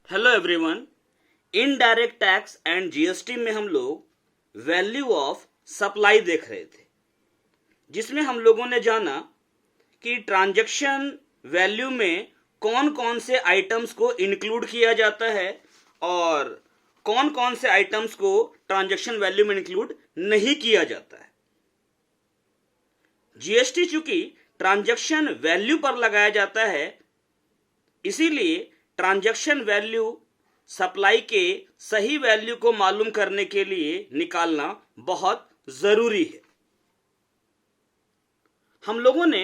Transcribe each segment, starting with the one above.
Hello everyone. Indirect tax and GST में हम लोग वैल्यू ऑफ सप्लाई देख रहे थे, जिसमें हम लोगों ने जाना कि ट्रांजैक्शन वैल्यू में कौन कौन से आइटम्स को इंक्लूड किया जाता है और कौन कौन से आइटम्स को ट्रांजैक्शन वैल्यू में इंक्लूड नहीं किया जाता है। जीएसटी चूंकि ट्रांजैक्शन वैल्यू पर लगाया जाता है, इसीलिए ट्रांजैक्शन वैल्यू सप्लाई के सही वैल्यू को मालूम करने के लिए निकालना बहुत जरूरी है। हम लोगों ने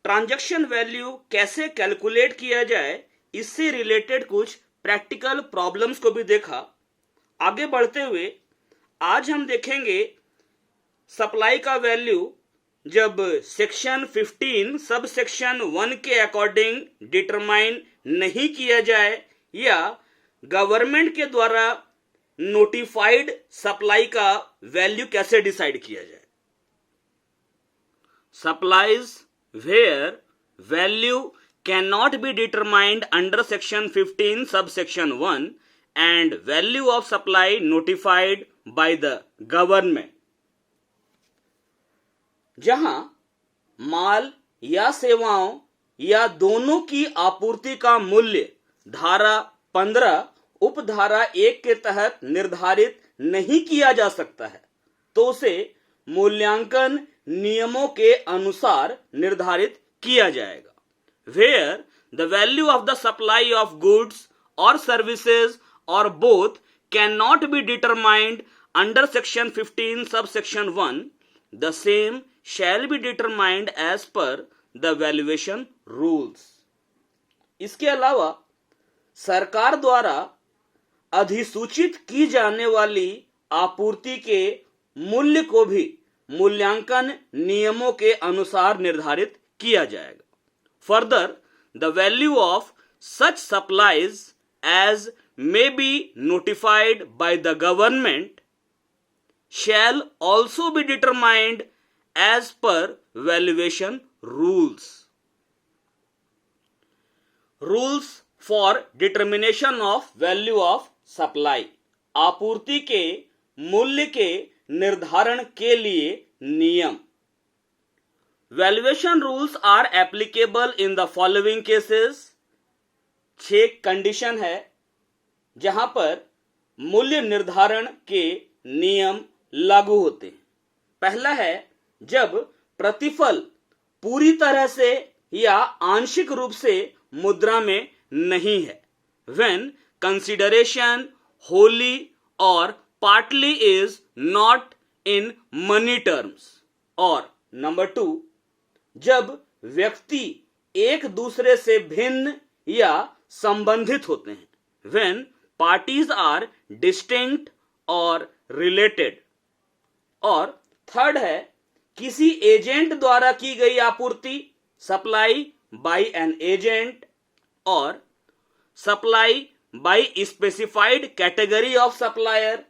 ट्रांजैक्शन वैल्यू कैसे कैलकुलेट किया जाए, इससे रिलेटेड कुछ प्रैक्टिकल प्रॉब्लम्स को भी देखा। आगे बढ़ते हुए आज हम देखेंगे सप्लाई का वैल्यू जब सेक्शन 15 सब सेक्शन 1 के अकॉर्डिंग डिटरमाइन नहीं किया जाए या गवर्नमेंट के द्वारा नोटिफाइड सप्लाई का वैल्यू कैसे डिसाइड किया जाए। Supplies where value can not be determined under section 15 sub section 1 and value of supply notified by the government. जहां माल या सेवाओं या दोनों की आपूर्ति का मूल्य धारा 15 उपधारा 1 के तहत निर्धारित नहीं किया जा सकता है, तो उसे मूल्यांकन नियमों के अनुसार निर्धारित किया जाएगा। Where the value of the supply of goods और सर्विसेज और both can not be determined under section 15 sub section 1, the same shall be determined as per the valuation rules। इसके अलावा सरकार द्वारा अधिसूचित की जाने वाली आपूर्ति के मूल्य को भी मूल्यांकन नियमों के अनुसार निर्धारित किया जाएगा। Further the value of such supplies as may be notified by the government shall also be determined as per valuation rules। Rules for determination of value of supply, आपूर्ति के मूल्य के निर्धारण के लिए नियम। Valuation rules are applicable in the following cases। 6 condition है जहां पर मूल्य निर्धारण के नियम लागू होते हैं। पहला है जब प्रतिफल पूरी तरह से या आंशिक रूप से मुद्रा में नहीं है, when consideration wholly or partly is not in money terms। और नंबर 2, जब व्यक्ति एक दूसरे से भिन्न या संबंधित होते हैं, when parties are distinct और related। और थर्ड है किसी एजेंट द्वारा की गई आपूर्ति, सप्लाई बाय एन एजेंट, और supply bye specified category of supplier,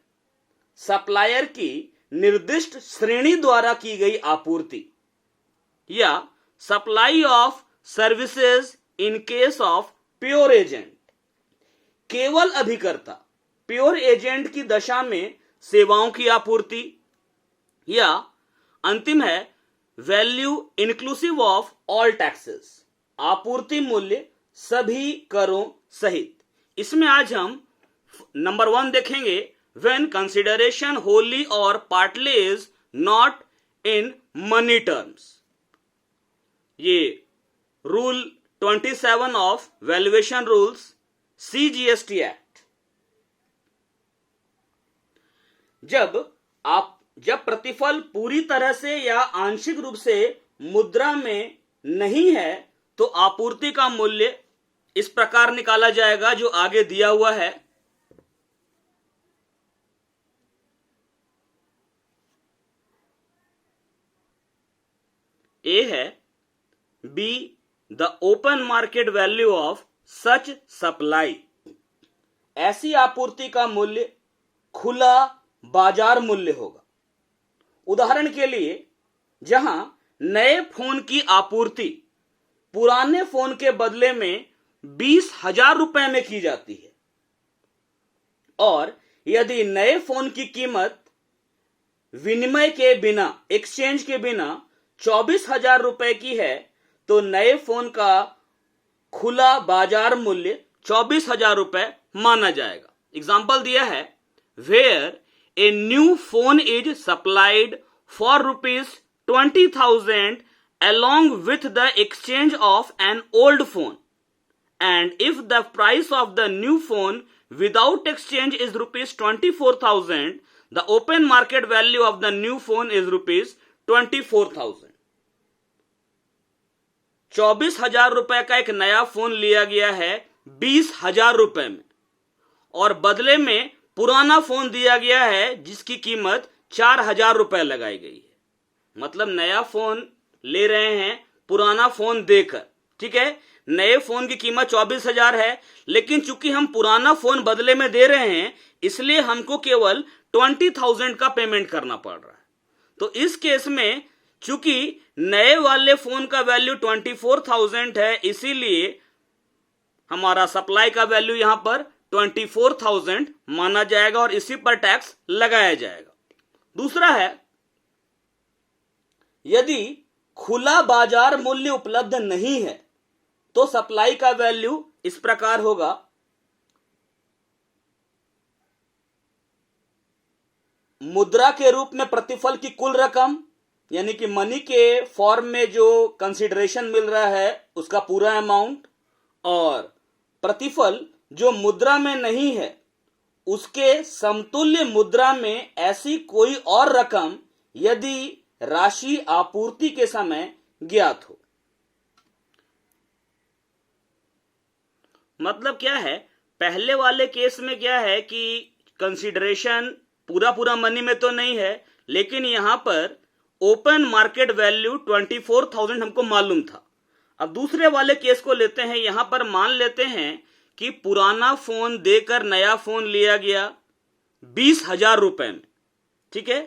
supplier की निर्दिष्ट श्रेणी द्वारा की गई आपूर्ति, या supply of services in case of pure agent, केवल अभिकर्ता प्योर एजेंट की दशा में सेवाओं की आपूर्ति, या अंतिम है value inclusive of all taxes, आपूर्ति मूल्य सभी करों सहित। इसमें आज हम नंबर 1 देखेंगे, व्हेन कंसिडरेशन होली और partly is not in money terms. ये rule 27 of valuation rules CGST act. जब प्रतिफल पूरी तरह से या आंशिक रूप से मुद्रा में नहीं है, तो आपूर्ति का मूल्य इस प्रकार निकाला जाएगा जो आगे दिया हुआ है। ए है B the open market value of such supply, ऐसी आपूर्ति का मूल्य खुला बाजार मूल्य होगा। उदाहरण के लिए जहां नए फोन की आपूर्ति पुराने फोन के बदले में 20,000 रुपए में की जाती है, और यदि नए फोन की कीमत विनिमय के बिना, एक्सचेंज के बिना 24,000 रुपए की है तो नए फोन का खुला बाजार मूल्य 24,000 रुपए माना जाएगा। एग्जाम्पल दिया है, where a new phone is supplied for ₹20,000 along with the exchange of an old phone, and if the price of the new phone without exchange is ₹24,000, the open market value of the new phone is ₹24,000। 24,000 रुपए का एक नया phone लिया गया है 20,000 रुपए में, और बदले में पुराना फोन दिया गया है जिसकी कीमत 4,000 रुपए लगाई गई है। मतलब नया फोन ले रहे हैं पुराना फोन देकर, ठीक है। नए फोन की कीमत 24,000 है, लेकिन चूंकि हम पुराना फोन बदले में दे रहे हैं इसलिए हमको केवल 20,000 का पेमेंट करना पड़ रहा है। तो इस केस में चूंकि नए वाले फोन का वैल्यू 24,000 है, इसीलिए हमारा सप्लाई का वैल्यू यहां पर 24,000 माना जाएगा और इसी पर टैक्स लगाया जाएगा। दूसरा है, यदि खुला बाजार मूल्य उपलब्ध नहीं है तो सप्लाई का वैल्यू इस प्रकार होगा, मुद्रा के रूप में प्रतिफल की कुल रकम, यानी कि मनी के फॉर्म में जो कंसिडरेशन मिल रहा है उसका पूरा अमाउंट, और प्रतिफल जो मुद्रा में नहीं है उसके समतुल्य मुद्रा में ऐसी कोई और रकम यदि राशि आपूर्ति के समय ज्ञात हो। मतलब क्या है, पहले वाले केस में क्या है कि कंसीडरेशन पूरा मनी में तो नहीं है, लेकिन यहां पर ओपन मार्केट वैल्यू 24,000 हमको मालूम था। अब दूसरे वाले केस को लेते हैं, यहां पर मान लेते हैं कि पुराना फोन देकर नया फोन लिया गया 20,000 रुपए में, ठीक है।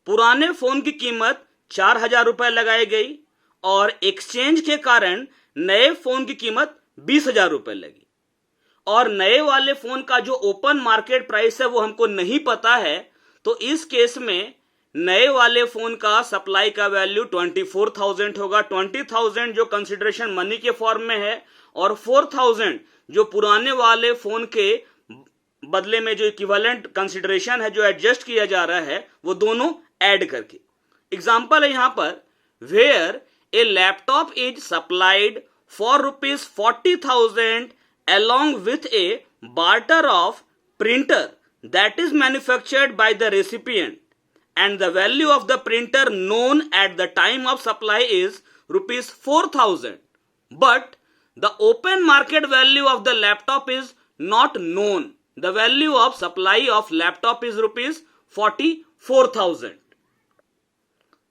पुराने फोन की कीमत 4,000 रुपए लगाई गई और एक्सचेंज के कारण नए फोन की कीमत 20,000 रुपए लगी, और नए वाले फोन का जो ओपन मार्केट प्राइस है वो हमको नहीं पता है। तो इस केस में नए वाले फोन का सप्लाई का वैल्यू 24,000 होगा। 20,000 जो कंसिडरेशन मनी के फॉर्म में है और 4,000 जो पुराने वाले फोन के बदले में जो इक्विवेलेंट कंसिडरेशन है, जो एडजस्ट किया जा रहा है, वो दोनों ऐड करके। एग्जाम्पल है यहां पर, where a laptop is supplied for ₹40,000 along with a barter of printer that is manufactured by the recipient, and the value of the printer known at the time of supply is ₹4,000, but the open market value of the laptop is not known. The value of supply of laptop is ₹44,000।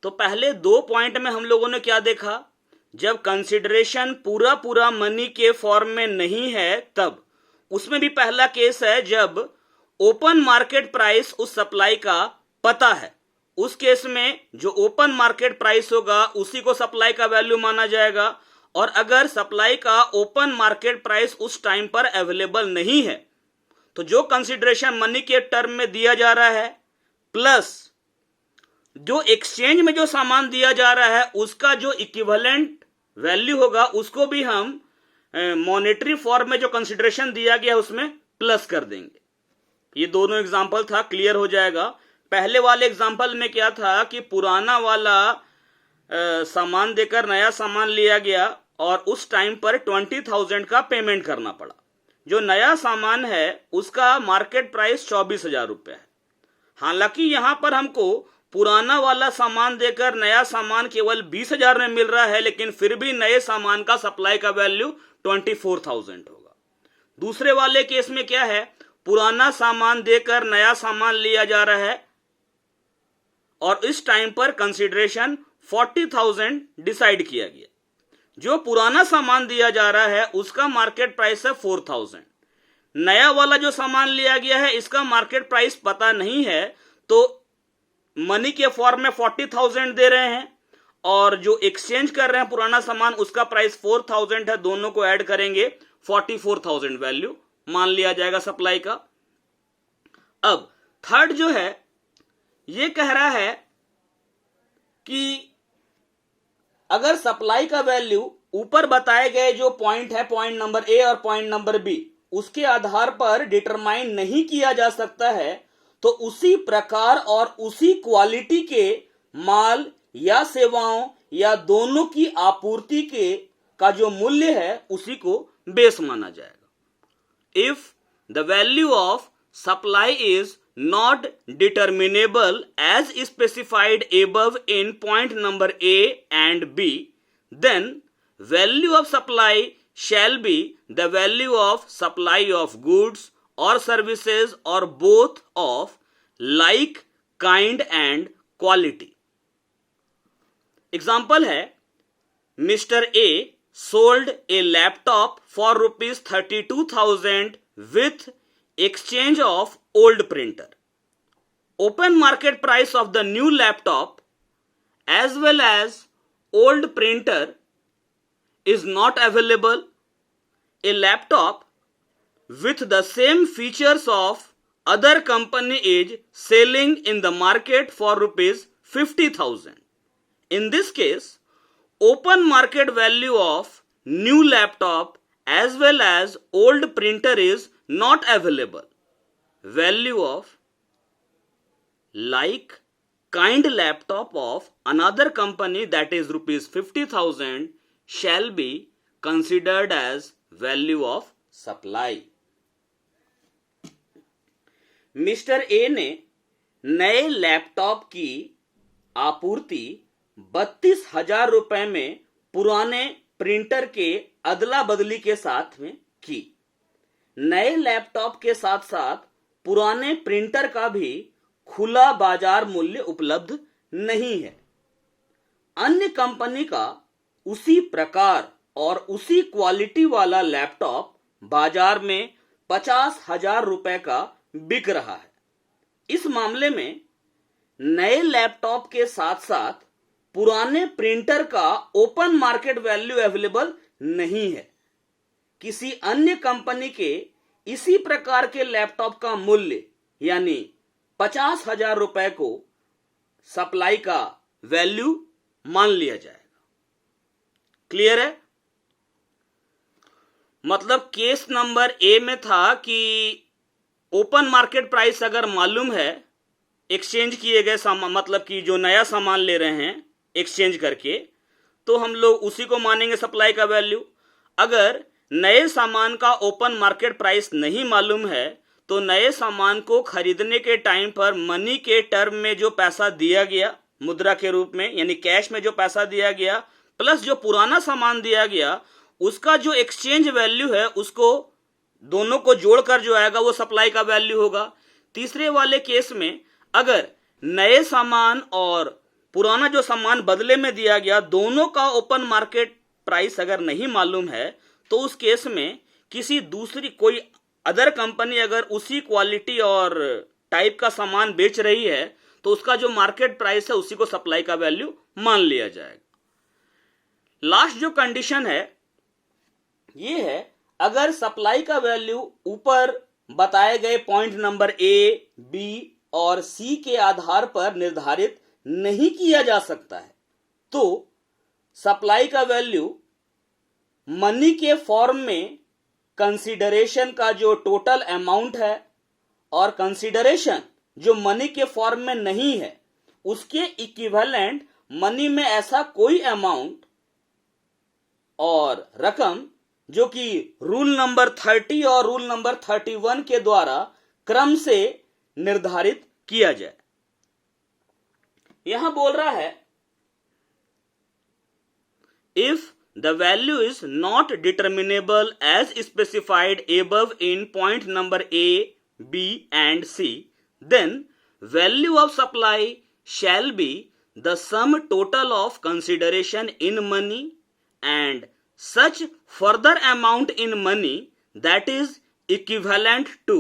तो पहले दो point में हम लोगों ने क्या देखा, जब कंसिडरेशन पूरा मनी के फॉर्म में नहीं है तब, उसमें भी पहला केस है जब ओपन मार्केट प्राइस उस सप्लाई का पता है। उस केस में जो ओपन मार्केट प्राइस होगा उसी को सप्लाई का वैल्यू माना जाएगा, और अगर सप्लाई का ओपन मार्केट प्राइस उस टाइम पर अवेलेबल नहीं है तो जो कंसिडरेशन मनी के टर्म में दिया जा रहा है प्लस जो एक्सचेंज में जो सामान दिया जा रहा है उसका जो इक्विवेलेंट वैल्यू होगा उसको भी हम मॉनेटरी फॉर्म में जो कंसिडरेशन दिया गया उसमें प्लस कर देंगे। ये दोनों एग्जांपल था, क्लियर हो जाएगा। पहले वाले एग्जांपल में क्या था कि पुराना वाला सामान देकर नया सामान लिया गया और उस टाइम पर 20,000 का पेमेंट करना पड़ा। जो नया सामान है उसका मार्केट प्राइस 24,000 रुपए है। हालांकि यहां पर हमको पुराना वाला सामान देकर नया सामान केवल 20,000 में मिल रहा है, लेकिन फिर भी नए सामान का सप्लाई का वैल्यू 24,000 होगा। दूसरे वाले केस में क्या है, पुराना सामान देकर नया सामान लिया जा रहा है और इस टाइम पर कंसिडरेशन 40,000 डिसाइड किया गया। जो पुराना सामान दिया जा रहा है उसका मार्केट प्राइस है 4,000। नया वाला जो सामान लिया गया है इसका मार्केट प्राइस पता नहीं है, तो मनी के फॉर्म में 40,000 दे रहे हैं और जो एक्सचेंज कर रहे हैं पुराना सामान उसका प्राइस 4,000 है। दोनों को ऐड करेंगे 44,000 वैल्यू मान लिया जाएगा सप्लाई का। अब थर्ड जो है ये कह रहा है कि अगर सप्लाई का वैल्यू ऊपर बताए गए जो पॉइंट है, पॉइंट नंबर ए और पॉइंट नंबर बी, उसके आधार पर डिटरमाइन नहीं किया जा सकता है, तो उसी प्रकार और उसी क्वालिटी के माल या सेवाओं या दोनों की आपूर्ति के का जो मूल्य है उसी को बेस माना जाएगा। If the value of supply is not determinable as specified above in point number A and B, then value of supply shall be the value of supply of goods or services or both of like kind and quality. Example है, Mr. A sold a laptop for rupees 32,000 with exchange of old printer. Open market price of the new laptop as well as old printer is not available. A laptop with the same features of other company is selling in the market for rupees 50,000. In this case, open market value of new laptop as well as old printer is not available. Value of like kind laptop of another company that is rupees 50,000 shall be considered as value of supply. Mister A ने नए laptop की आपूर्ति 32,000 रुपए में पुराने printer के अदला बदली के साथ में की। नए लैपटॉप के साथ साथ पुराने प्रिंटर का भी खुला बाजार मूल्य उपलब्ध नहीं है। अन्य कंपनी का उसी प्रकार और उसी क्वालिटी वाला लैपटॉप बाजार में 50,000 रुपए का बिक रहा है। इस मामले में नए लैपटॉप के साथ साथ पुराने प्रिंटर का ओपन मार्केट वैल्यू अवेलेबल नहीं है। किसी अन्य कंपनी के इसी प्रकार के लैपटॉप का मूल्य यानी 50,000 रुपए को सप्लाई का वैल्यू मान लिया जाएगा। क्लियर है? मतलब केस नंबर ए में था कि ओपन मार्केट प्राइस अगर मालूम है एक्सचेंज किए गए सामान, मतलब कि जो नया सामान ले रहे हैं एक्सचेंज करके, तो हम लोग उसी को मानेंगे सप्लाई का वैल्यू। अगर नए सामान का ओपन मार्केट प्राइस नहीं मालूम है तो नए सामान को खरीदने के टाइम पर मनी के टर्म में जो पैसा दिया गया मुद्रा के रूप में यानी कैश में जो पैसा दिया गया प्लस जो पुराना सामान दिया गया उसका जो एक्सचेंज वैल्यू है उसको दोनों को जोड़कर जो आएगा वो सप्लाई का वैल्यू होगा। तीसरे वाले केस में अगर नए सामान और पुराना जो सामान बदले में दिया गया दोनों का ओपन मार्केट प्राइस अगर नहीं मालूम है तो उस केस में किसी दूसरी कोई अदर कंपनी अगर उसी क्वालिटी और टाइप का सामान बेच रही है तो उसका जो मार्केट प्राइस है उसी को सप्लाई का वैल्यू मान लिया जाएगा। लास्ट जो कंडीशन है ये है, अगर सप्लाई का वैल्यू ऊपर बताए गए पॉइंट नंबर ए, बी और सी के आधार पर निर्धारित नहीं किया जा सकता है तो सप्लाई का वैल्यू मनी के फॉर्म में कंसीडरेशन का जो टोटल अमाउंट है और कंसीडरेशन जो मनी के फॉर्म में नहीं है उसके इक्विवेलेंट मनी में ऐसा कोई अमाउंट और रकम जो कि रूल नंबर 30 और रूल नंबर 31 के द्वारा क्रम से निर्धारित किया जाए। यहां बोल रहा है if the value is not determinable as specified above in point number A, B and C, then value of supply shall be the sum total of consideration in money and such further amount in money that is equivalent to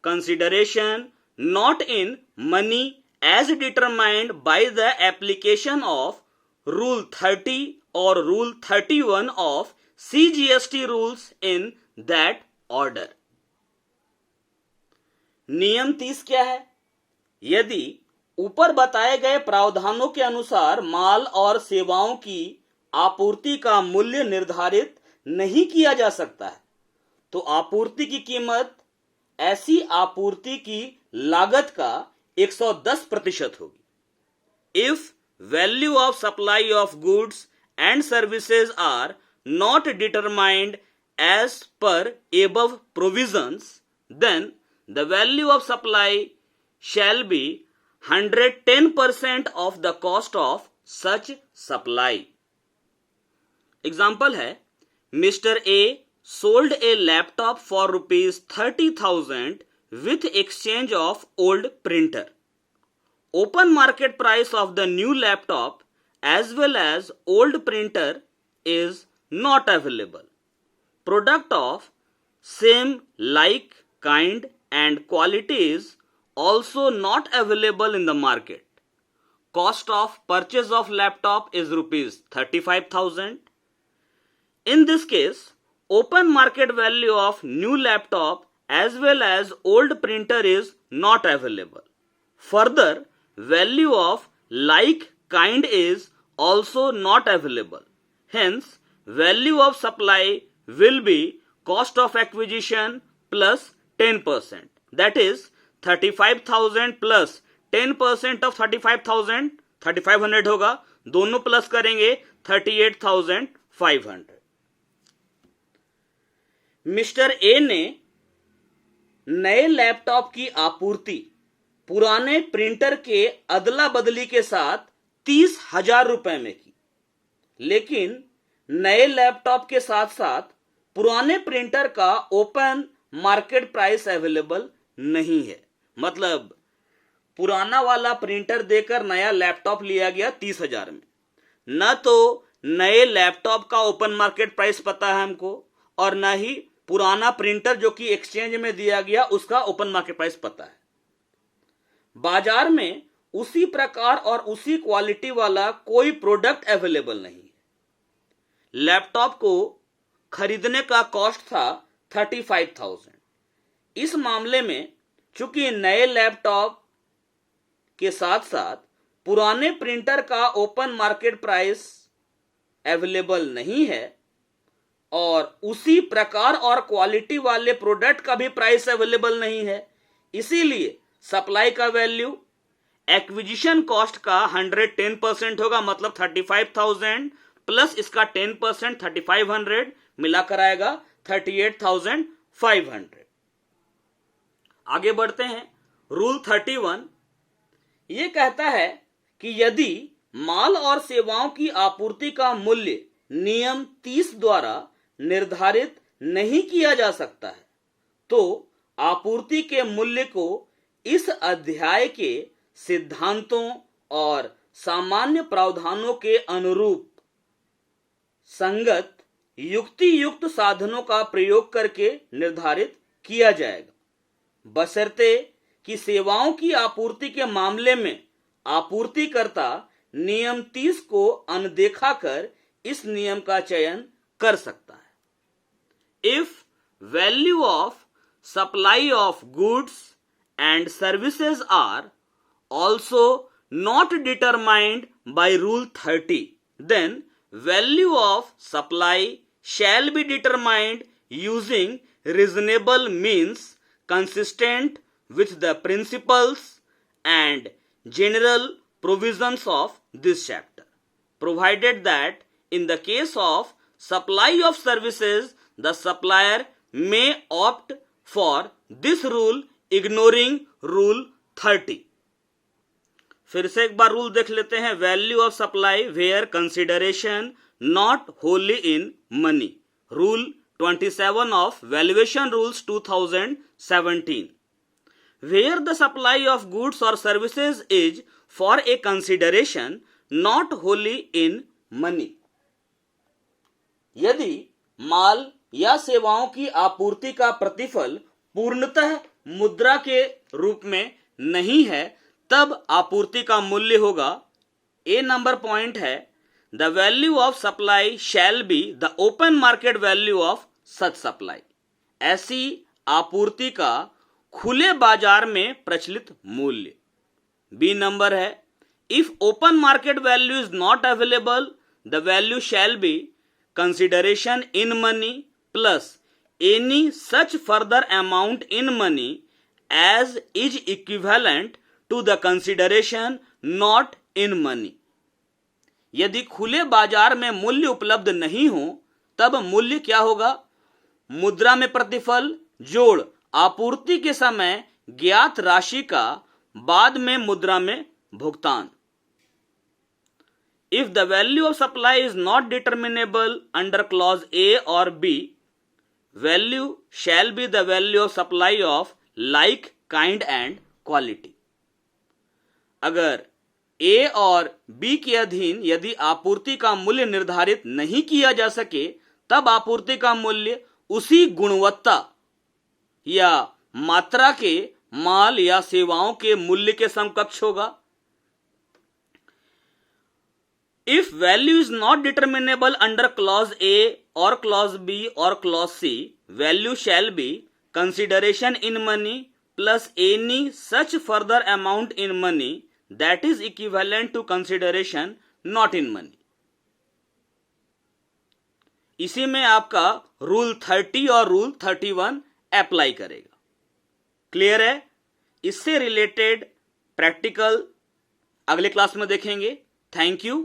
consideration not in money as determined by the application of Rule 30 or Rule 31 of CGST rules in that order. नियम 30 क्या है? यदि ऊपर बताए गए प्रावधानों के अनुसार माल और सेवाओं की आपूर्ति का मूल्य निर्धारित नहीं किया जा सकता है तो आपूर्ति की कीमत ऐसी आपूर्ति की लागत का 110% होगी। If value of supply of goods and services are not determined as per above provisions, then the value of supply shall be 110% of the cost of such supply. Example है, Mr. A sold a laptop for rupees 30,000 with exchange of old printer. Open market price of the new laptop as well as old printer is not available. Product of same like kind and quality is also not available in the market. Cost of purchase of laptop is rupees 35,000. In this case, open market value of new laptop as well as old printer is not available. Further, value of like kind is also not available. Hence, value of supply will be cost of acquisition plus 10%. That is 35,000 plus 10% of 35,000, 3,500 होगा, दोनों plus करेंगे 38,500। Mister A ने नए laptop की आपूर्ति पुराने printer के अदला बदली के साथ 30,000 रुपए में की, लेकिन नए लैपटॉप के साथ साथ पुराने प्रिंटर का ओपन मार्केट प्राइस अवेलेबल नहीं है। मतलब पुराना वाला प्रिंटर देकर नया लैपटॉप लिया गया 30,000 में, न तो नए लैपटॉप का ओपन मार्केट प्राइस पता है हमको और न ही पुराना प्रिंटर जो कि एक्सचेंज में दिया गया उसका ओपन मार्केट प्राइस पता है। बाजार में उसी प्रकार और उसी क्वालिटी वाला कोई प्रोडक्ट अवेलेबल नहीं है। लैपटॉप को खरीदने का कॉस्ट था 35,000। इस मामले में चूंकि नए लैपटॉप के साथ साथ पुराने प्रिंटर का ओपन मार्केट प्राइस अवेलेबल नहीं है और उसी प्रकार और क्वालिटी वाले प्रोडक्ट का भी प्राइस अवेलेबल नहीं है, इसीलिए सप्लाई का वैल्यू एक्विजिशन कॉस्ट का 110% होगा। मतलब 35,000 प्लस इसका 10% 3,500 मिलाकर आएगा 38,500। आगे बढ़ते हैं। रूल 31 ये कहता है कि यदि माल और सेवाओं की आपूर्ति का मूल्य नियम 30 द्वारा निर्धारित नहीं किया जा सकता है तो आपूर्ति के मूल्य को इस अध्याय के सिद्धांतों और सामान्य प्रावधानों के अनुरूप संगत युक्ति युक्त साधनों का प्रयोग करके निर्धारित किया जाएगा, बशर्ते कि सेवाओं की आपूर्ति के मामले में आपूर्तिकर्ता नियम 30 को अनदेखा कर इस नियम का चयन कर सकता है। If value of supply of goods and services are also not determined by rule 30, then value of supply shall be determined using reasonable means consistent with the principles and general provisions of this chapter, provided that in the case of supply of services the supplier may opt for this rule ignoring rule 30। फिर से एक बार rule देख लेते हैं। Value of supply where consideration not wholly in money, rule 27 of valuation rules 2017। Where the supply of goods और services is for a consideration not wholly in money. यदि माल या सेवाओं की आपूर्ति का प्रतिफल पूर्णतः मुद्रा के रूप में नहीं है तब आपूर्ति का मूल्य होगा। ए नंबर पॉइंट है, the value of supply shall be the open market value of such supply. ऐसी आपूर्ति का खुले बाजार में प्रचलित मूल्य। बी नंबर है, if open market value is not available the value shall be consideration in money plus any such further amount in money as is equivalent to the consideration not in money. यदि खुले बाजार में मूल्य उपलब्ध नहीं हो तब मूल्य क्या होगा? मुद्रा में प्रतिफल जोड़ आपूर्ति के समय ज्ञात राशि का बाद में मुद्रा में भुगतान। If the value of supply is not determinable under clause A और B, value shall be the value of supply of like kind and quality. अगर ए और बी के अधीन यदि आपूर्ति का मूल्य निर्धारित नहीं किया जा सके तब आपूर्ति का मूल्य उसी गुणवत्ता या मात्रा के माल या सेवाओं के मूल्य के समकक्ष होगा। If value is not determinable under clause A और क्लॉज बी और clause C, value shall be consideration in money plus any such further amount in money that is equivalent to consideration not in money. इसी में आपका rule 30 और rule 31 apply करेगा। Clear है? इससे related practical अगले class में देखेंगे। Thank you.